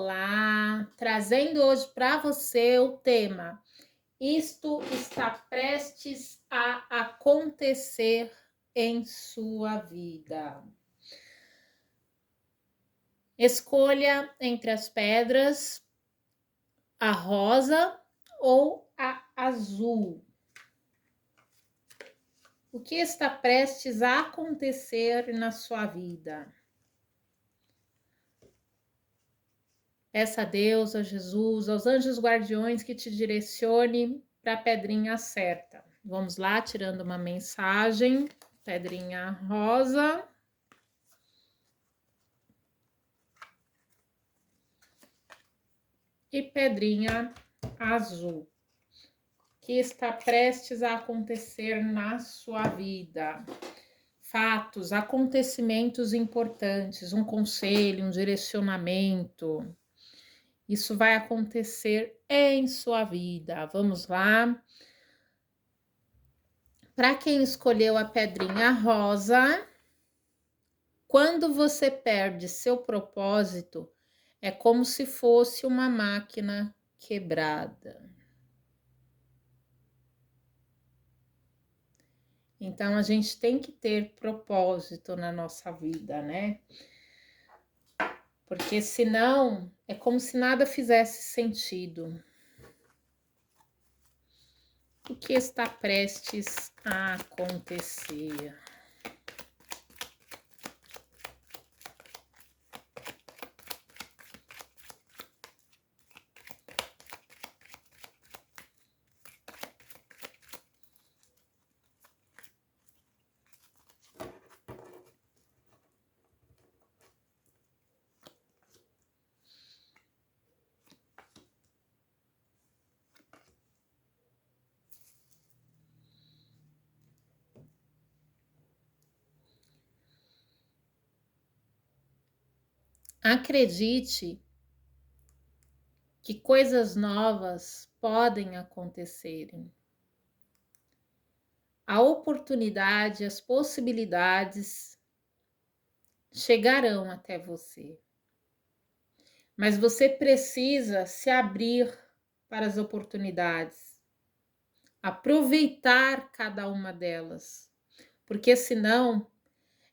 Olá, trazendo hoje para você o tema: isto está prestes a acontecer em sua vida. Escolha entre as pedras, a rosa ou a azul. O que está prestes a acontecer na sua vida? Peça a Deus, a Jesus, aos anjos guardiões que te direcione para a pedrinha certa. Vamos lá, tirando uma mensagem. Pedrinha rosa. E pedrinha azul. Que está prestes a acontecer na sua vida. Fatos, acontecimentos importantes, um conselho, um direcionamento. Isso vai acontecer em sua vida. Vamos lá. Para quem escolheu a pedrinha rosa, quando você perde seu propósito, é como se fosse uma máquina quebrada. Então, a gente tem que ter propósito na nossa vida, né? Porque senão, é como se nada fizesse sentido. O que está prestes a acontecer? Acredite que coisas novas podem acontecerem. A oportunidade, as possibilidades chegarão até você. Mas você precisa se abrir para as oportunidades, aproveitar cada uma delas, porque senão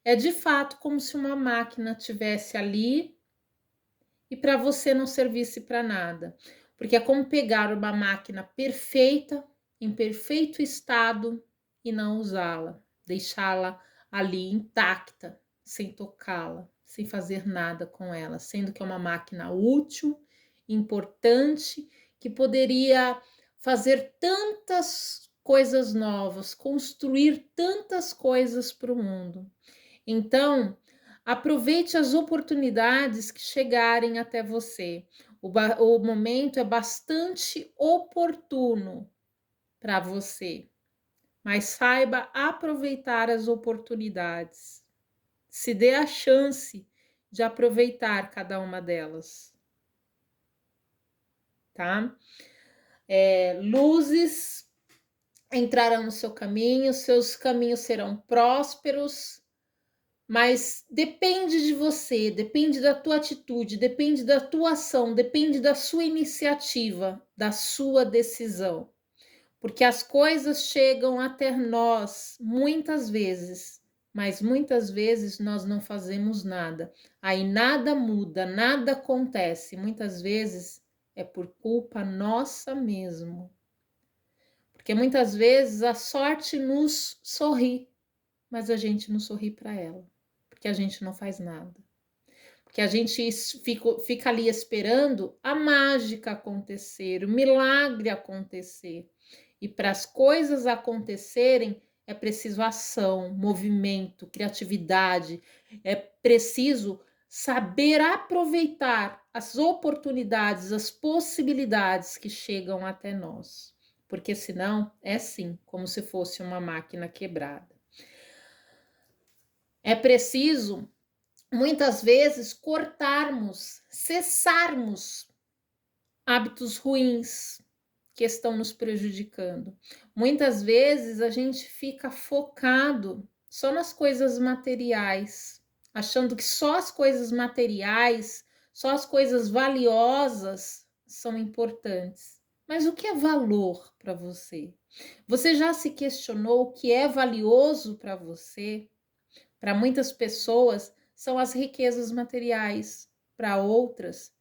é de fato como se uma máquina tivesse ali e para você não servisse para nada, porque é como pegar uma máquina perfeita, em perfeito estado e não usá-la, deixá-la ali intacta, sem tocá-la, sem fazer nada com ela, sendo que é uma máquina útil, importante, que poderia fazer tantas coisas novas, construir tantas coisas para o mundo. Então, aproveite as oportunidades que chegarem até você. O momento é bastante oportuno para você, mas saiba aproveitar as oportunidades. Se dê a chance de aproveitar cada uma delas, tá? Luzes entrarão no seu caminho, seus caminhos serão prósperos, mas depende de você, depende da tua atitude, depende da tua ação, depende da sua iniciativa, da sua decisão. Porque as coisas chegam até nós muitas vezes, mas muitas vezes nós não fazemos nada. Aí nada muda, nada acontece. Muitas vezes é por culpa nossa mesmo. Porque muitas vezes a sorte nos sorri, mas a gente não sorri para ela. Porque a gente não faz nada. Porque a gente fica ali esperando a mágica acontecer, o milagre acontecer. E para as coisas acontecerem, é preciso ação, movimento, criatividade, é preciso saber aproveitar as oportunidades, as possibilidades que chegam até nós. Porque senão é sim, como se fosse uma máquina quebrada. É preciso, muitas vezes, cortarmos, cessarmos hábitos ruins que estão nos prejudicando. Muitas vezes a gente fica focado só nas coisas materiais, achando que só as coisas materiais, Só as coisas valiosas são importantes. Mas o que é valor para você? Você já se questionou o que é valioso para você? Para muitas pessoas, são as riquezas materiais, para outras,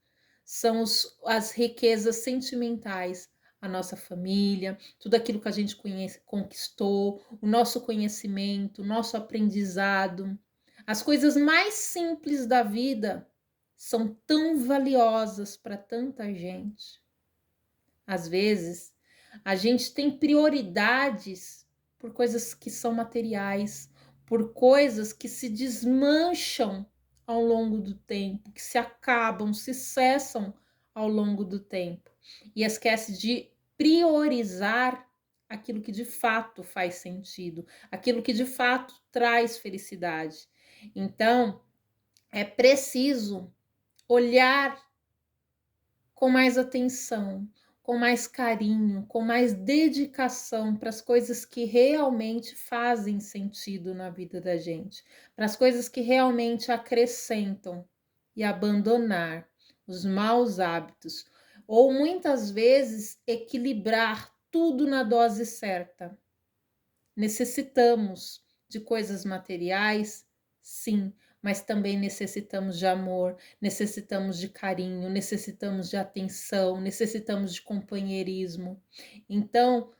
são as riquezas sentimentais, a nossa família, tudo aquilo que a gente conhece, conquistou, o nosso conhecimento, o nosso aprendizado. As coisas mais simples da vida são tão valiosas para tanta gente. Às vezes, a gente tem prioridades por coisas que são materiais, por coisas que se desmancham ao longo do tempo, que se acabam, se cessam ao longo do tempo, e esquece de priorizar aquilo que de fato faz sentido, aquilo que de fato traz felicidade. Então, é preciso olhar com mais atenção, com mais carinho, com mais dedicação para as coisas que realmente fazem sentido na vida da gente, para as coisas que realmente acrescentam, e abandonar os maus hábitos, ou muitas vezes equilibrar tudo na dose certa. Necessitamos de coisas materiais, sim, mas também necessitamos de amor, necessitamos de carinho, necessitamos de atenção, necessitamos de companheirismo. Então,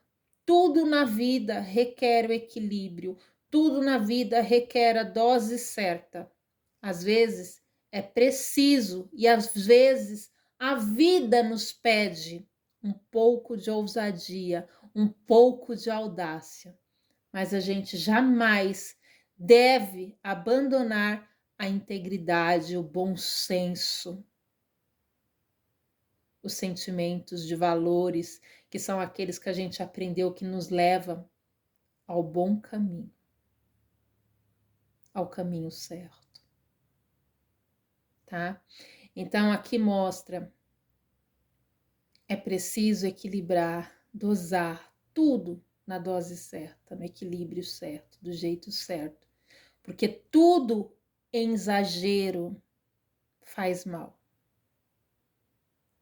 tudo na vida requer o equilíbrio, tudo na vida requer a dose certa. Às vezes é preciso, e às vezes a vida nos pede um pouco de ousadia, um pouco de audácia, mas a gente jamais deve abandonar a integridade, o bom senso, os sentimentos de valores, que são aqueles que a gente aprendeu que nos levam ao bom caminho, ao caminho certo, tá? Então aqui mostra, é preciso equilibrar, dosar tudo na dose certa, no equilíbrio certo, do jeito certo, porque tudo em exagero faz mal,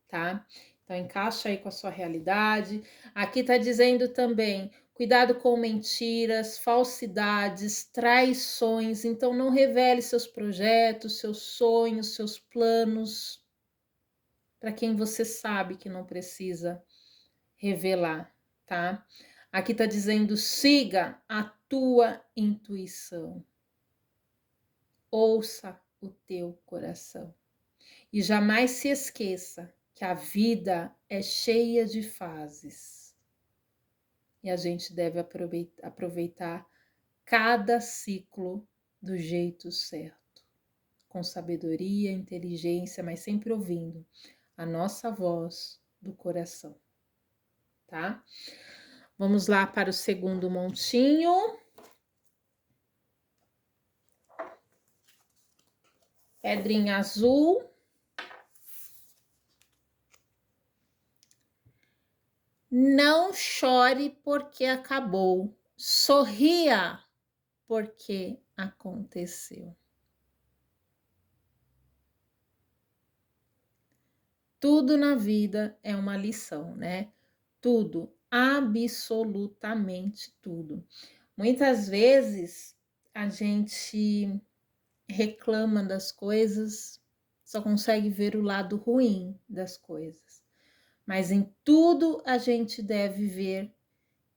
tá? Então encaixa aí com a sua realidade. Aqui tá dizendo também, cuidado com mentiras, falsidades, traições. Então não revele seus projetos, seus sonhos, seus planos para quem você sabe que não precisa revelar, tá? Aqui tá dizendo, siga a tua intuição. Ouça o teu coração. E jamais se esqueça que a vida é cheia de fases. E a gente deve aproveitar cada ciclo do jeito certo. Com sabedoria, inteligência, mas sempre ouvindo a nossa voz do coração. Tá? Vamos lá para o segundo montinho. Pedrinha azul. Não chore porque acabou. Sorria porque aconteceu. Tudo na vida é uma lição, né? Tudo, absolutamente tudo. Muitas vezes a gente reclama das coisas, só consegue ver o lado ruim das coisas. Mas em tudo a gente deve ver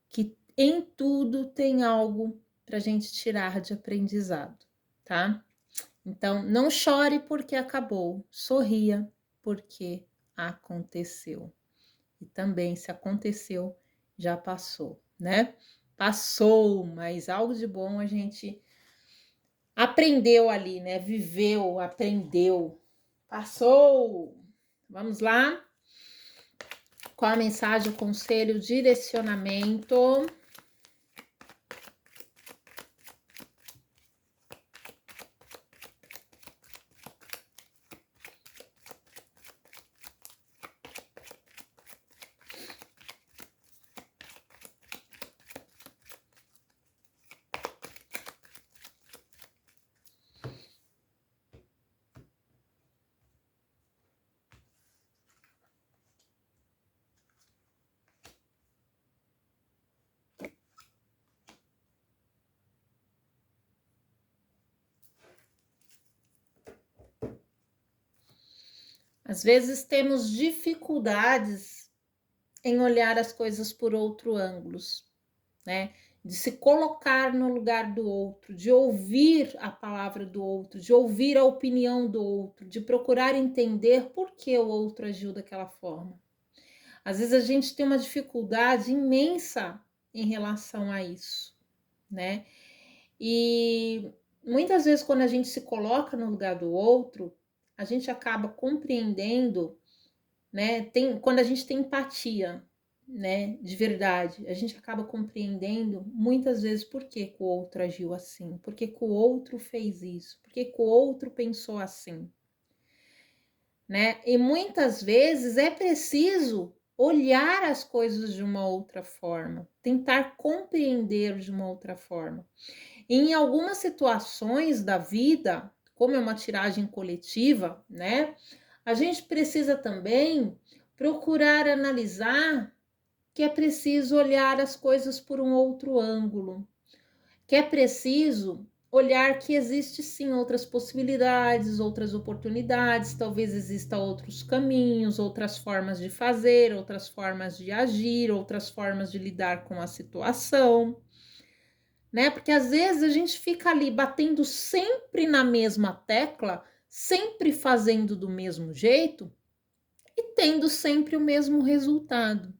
que em tudo tem algo para a gente tirar de aprendizado, tá? Então, não chore porque acabou, sorria porque aconteceu. E também, se aconteceu, já passou, né? Passou, mas algo de bom a gente aprendeu ali, né? Viveu, aprendeu, passou. Vamos lá? Qual a mensagem, o conselho, o direcionamento? Às vezes temos dificuldades em olhar as coisas por outro ângulos, né? De se colocar no lugar do outro, de ouvir a palavra do outro, de ouvir a opinião do outro, de procurar entender por que o outro agiu daquela forma. Às vezes a gente tem uma dificuldade imensa em relação a isso, né? E muitas vezes, quando a gente se coloca no lugar do outro, a gente acaba compreendendo, né? Quando a gente tem empatia, né? De verdade, a gente acaba compreendendo muitas vezes por que o outro agiu assim, por que o outro fez isso, por que o outro pensou assim, né? E muitas vezes é preciso olhar as coisas de uma outra forma, tentar compreender de uma outra forma. Em algumas situações da vida, como é uma tiragem coletiva, né? A gente precisa também procurar analisar que é preciso olhar as coisas por um outro ângulo, que é preciso olhar que existe sim outras possibilidades, outras oportunidades, talvez exista outros caminhos, outras formas de fazer, outras formas de agir, outras formas de lidar com a situação, né? Porque às vezes a gente fica ali batendo sempre na mesma tecla, sempre fazendo do mesmo jeito e tendo sempre o mesmo resultado.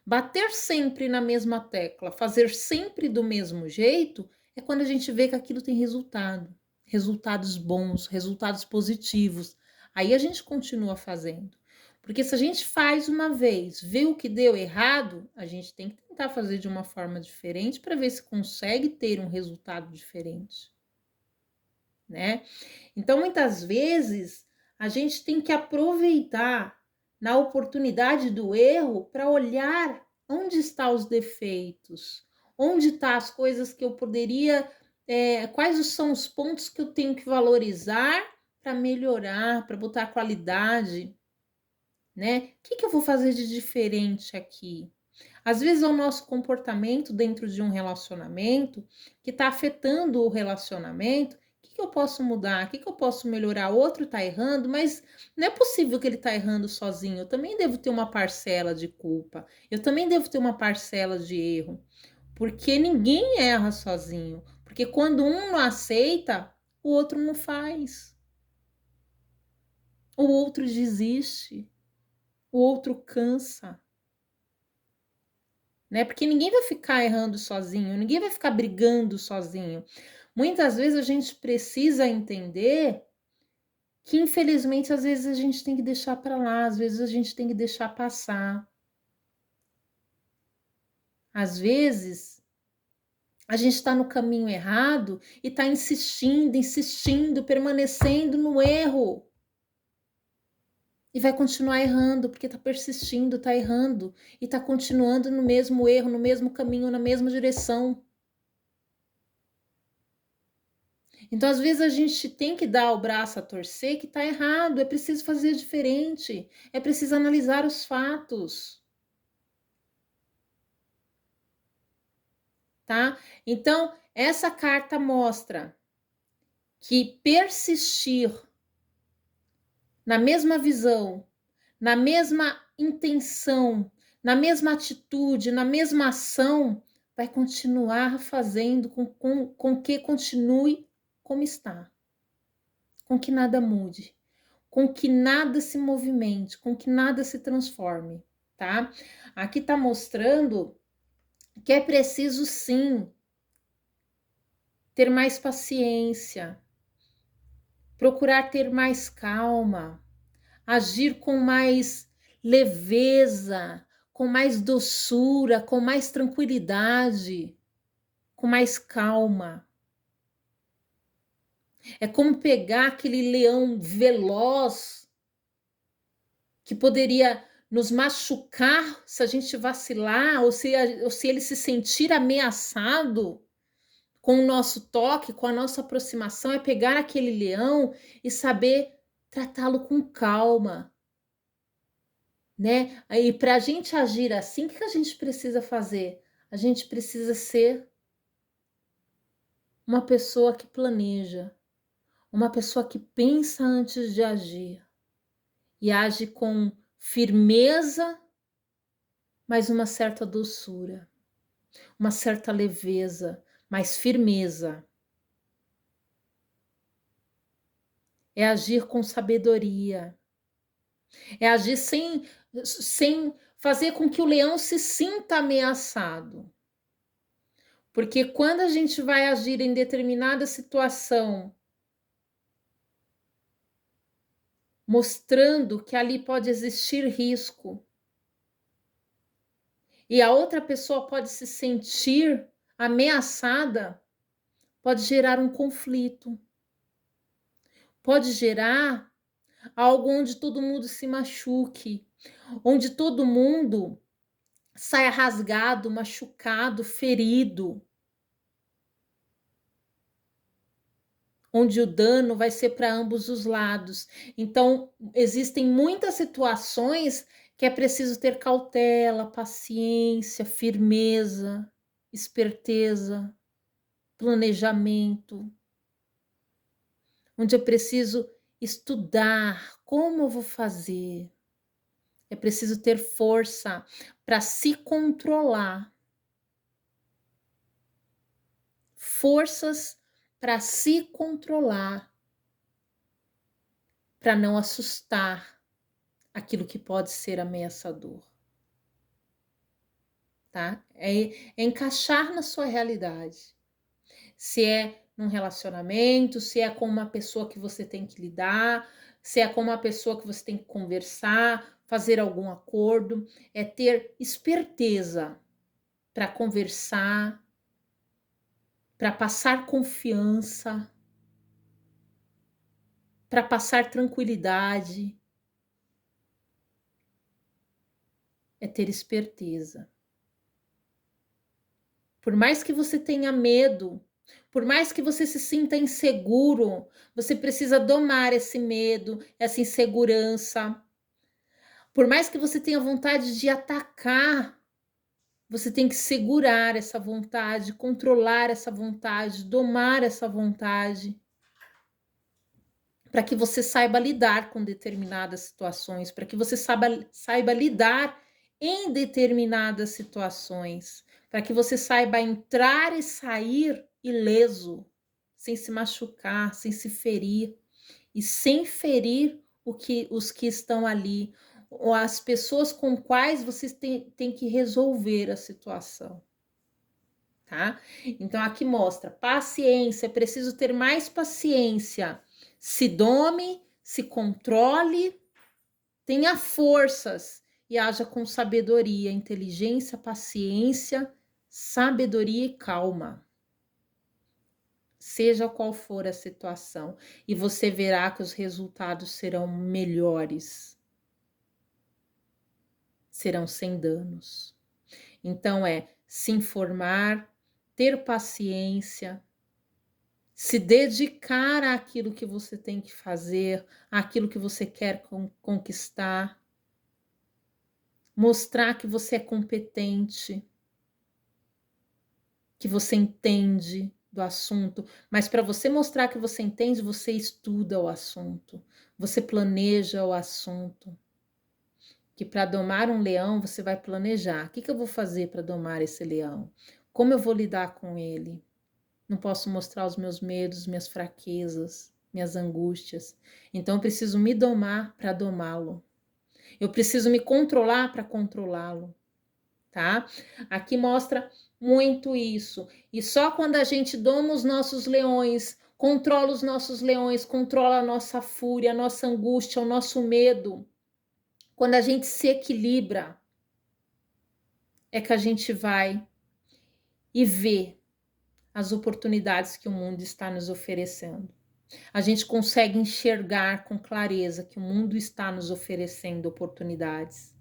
Bater sempre na mesma tecla, fazer sempre do mesmo jeito, é quando a gente vê que aquilo tem resultado, resultados bons, resultados positivos. Aí a gente continua fazendo. Porque se a gente faz uma vez, vê o que deu errado, a gente tem que tentar fazer de uma forma diferente para ver se consegue ter um resultado diferente, né? Então, muitas vezes, a gente tem que aproveitar na oportunidade do erro para olhar onde estão os defeitos, onde estão as coisas que eu poderia, quais são os pontos que eu tenho que valorizar para melhorar, para botar qualidade, né? O que eu vou fazer de diferente aqui? Às vezes é o nosso comportamento dentro de um relacionamento que está afetando o relacionamento. O que eu posso mudar? O que eu posso melhorar? O outro está errando, mas não é possível que ele está errando sozinho. Eu também devo ter uma parcela de culpa. Eu também devo ter uma parcela de erro. Porque ninguém erra sozinho. Porque quando um não aceita, o outro não faz. O outro desiste. O outro cansa. Né? Porque ninguém vai ficar errando sozinho, ninguém vai ficar brigando sozinho. Muitas vezes a gente precisa entender que, infelizmente, às vezes a gente tem que deixar para lá, às vezes a gente tem que deixar passar. Às vezes a gente está no caminho errado e está insistindo, insistindo, permanecendo no erro. E vai continuar errando, porque está persistindo, está errando, e está continuando no mesmo erro, no mesmo caminho, na mesma direção. Então, às vezes, a gente tem que dar o braço a torcer que está errado, é preciso fazer diferente, é preciso analisar os fatos, tá? Então, essa carta mostra que persistir na mesma visão, na mesma intenção, na mesma atitude, na mesma ação, vai continuar fazendo com que continue como está, com que nada mude, com que nada se movimente, com que nada se transforme, tá? Aqui tá mostrando que é preciso sim ter mais paciência, procurar ter mais calma, agir com mais leveza, com mais doçura, com mais tranquilidade, com mais calma. É como pegar aquele leão veloz que poderia nos machucar se a gente vacilar ou se ele se sentir ameaçado com o nosso toque, com a nossa aproximação, é pegar aquele leão e saber tratá-lo com calma, né? Aí, para a gente agir assim, o que a gente precisa fazer? A gente precisa ser uma pessoa que planeja, uma pessoa que pensa antes de agir e age com firmeza, mas uma certa doçura, uma certa leveza, mas firmeza. É agir com sabedoria, é agir sem fazer com que o leão se sinta ameaçado. Porque quando a gente vai agir em determinada situação, mostrando que ali pode existir risco, e a outra pessoa pode se sentir ameaçada, pode gerar um conflito, pode gerar algo onde todo mundo se machuque, onde todo mundo saia rasgado, machucado, ferido, onde o dano vai ser para ambos os lados. Então, existem muitas situações que é preciso ter cautela, paciência, firmeza, esperteza, planejamento, onde eu preciso estudar como eu vou fazer. É preciso ter força para se controlar. Forças para se controlar, para não assustar aquilo que pode ser ameaçador, tá? É encaixar na sua realidade. Se é num relacionamento, se é com uma pessoa que você tem que lidar, se é com uma pessoa que você tem que conversar, fazer algum acordo, é ter esperteza para conversar, para passar confiança, para passar tranquilidade, é ter esperteza. Por mais que você tenha medo, por mais que você se sinta inseguro, você precisa domar esse medo, essa insegurança. Por mais que você tenha vontade de atacar, você tem que segurar essa vontade, controlar essa vontade, domar essa vontade, para que você saiba lidar com determinadas situações, para que você saiba lidar em determinadas situações, para que você saiba entrar e sair ileso, sem se machucar, sem se ferir e sem ferir os que estão ali, ou as pessoas com quais você tem que resolver a situação. Tá? Então aqui mostra paciência, é preciso ter mais paciência. Se dome, se controle, tenha forças e haja com sabedoria, inteligência, paciência, sabedoria e calma. Seja qual for a situação, e você verá que os resultados serão melhores, serão sem danos. Então é se informar, ter paciência, se dedicar àquilo que você tem que fazer, àquilo que você quer conquistar, mostrar que você é competente, que você entende do assunto, mas para você mostrar que você entende, você estuda o assunto, você planeja o assunto. Que para domar um leão você vai planejar. O que eu vou fazer para domar esse leão? Como eu vou lidar com ele? Não posso mostrar os meus medos, minhas fraquezas, minhas angústias. Então eu preciso me domar para domá-lo. Eu preciso me controlar para controlá-lo, tá? Aqui mostra muito isso. E só quando a gente doma os nossos leões, controla os nossos leões, controla a nossa fúria, a nossa angústia, o nosso medo, quando a gente se equilibra, é que a gente vai e vê as oportunidades que o mundo está nos oferecendo. A gente consegue enxergar com clareza que o mundo está nos oferecendo oportunidades.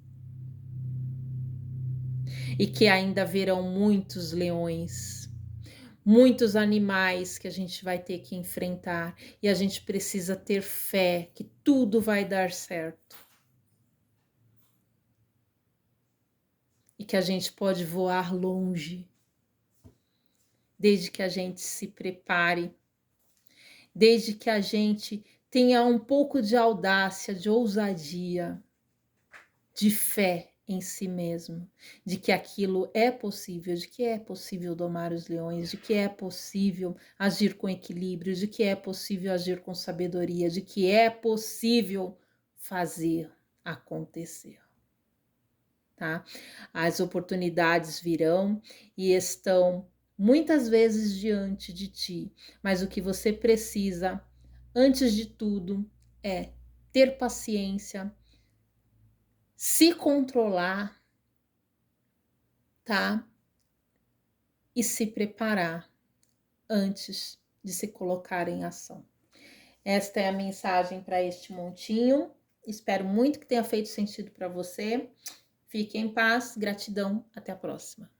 E que ainda haverão muitos leões, muitos animais que a gente vai ter que enfrentar. E a gente precisa ter fé que tudo vai dar certo. E que a gente pode voar longe, desde que a gente se prepare, desde que a gente tenha um pouco de audácia, de ousadia, de fé em si mesmo, de que aquilo é possível, de que é possível domar os leões, de que é possível agir com equilíbrio, de que é possível agir com sabedoria, de que é possível fazer acontecer, tá? As oportunidades virão e estão muitas vezes diante de ti, mas o que você precisa, antes de tudo, é ter paciência, se controlar, tá? E se preparar antes de se colocar em ação. Esta é a mensagem para este montinho. Espero muito que tenha feito sentido para você. Fique em paz, gratidão, até a próxima.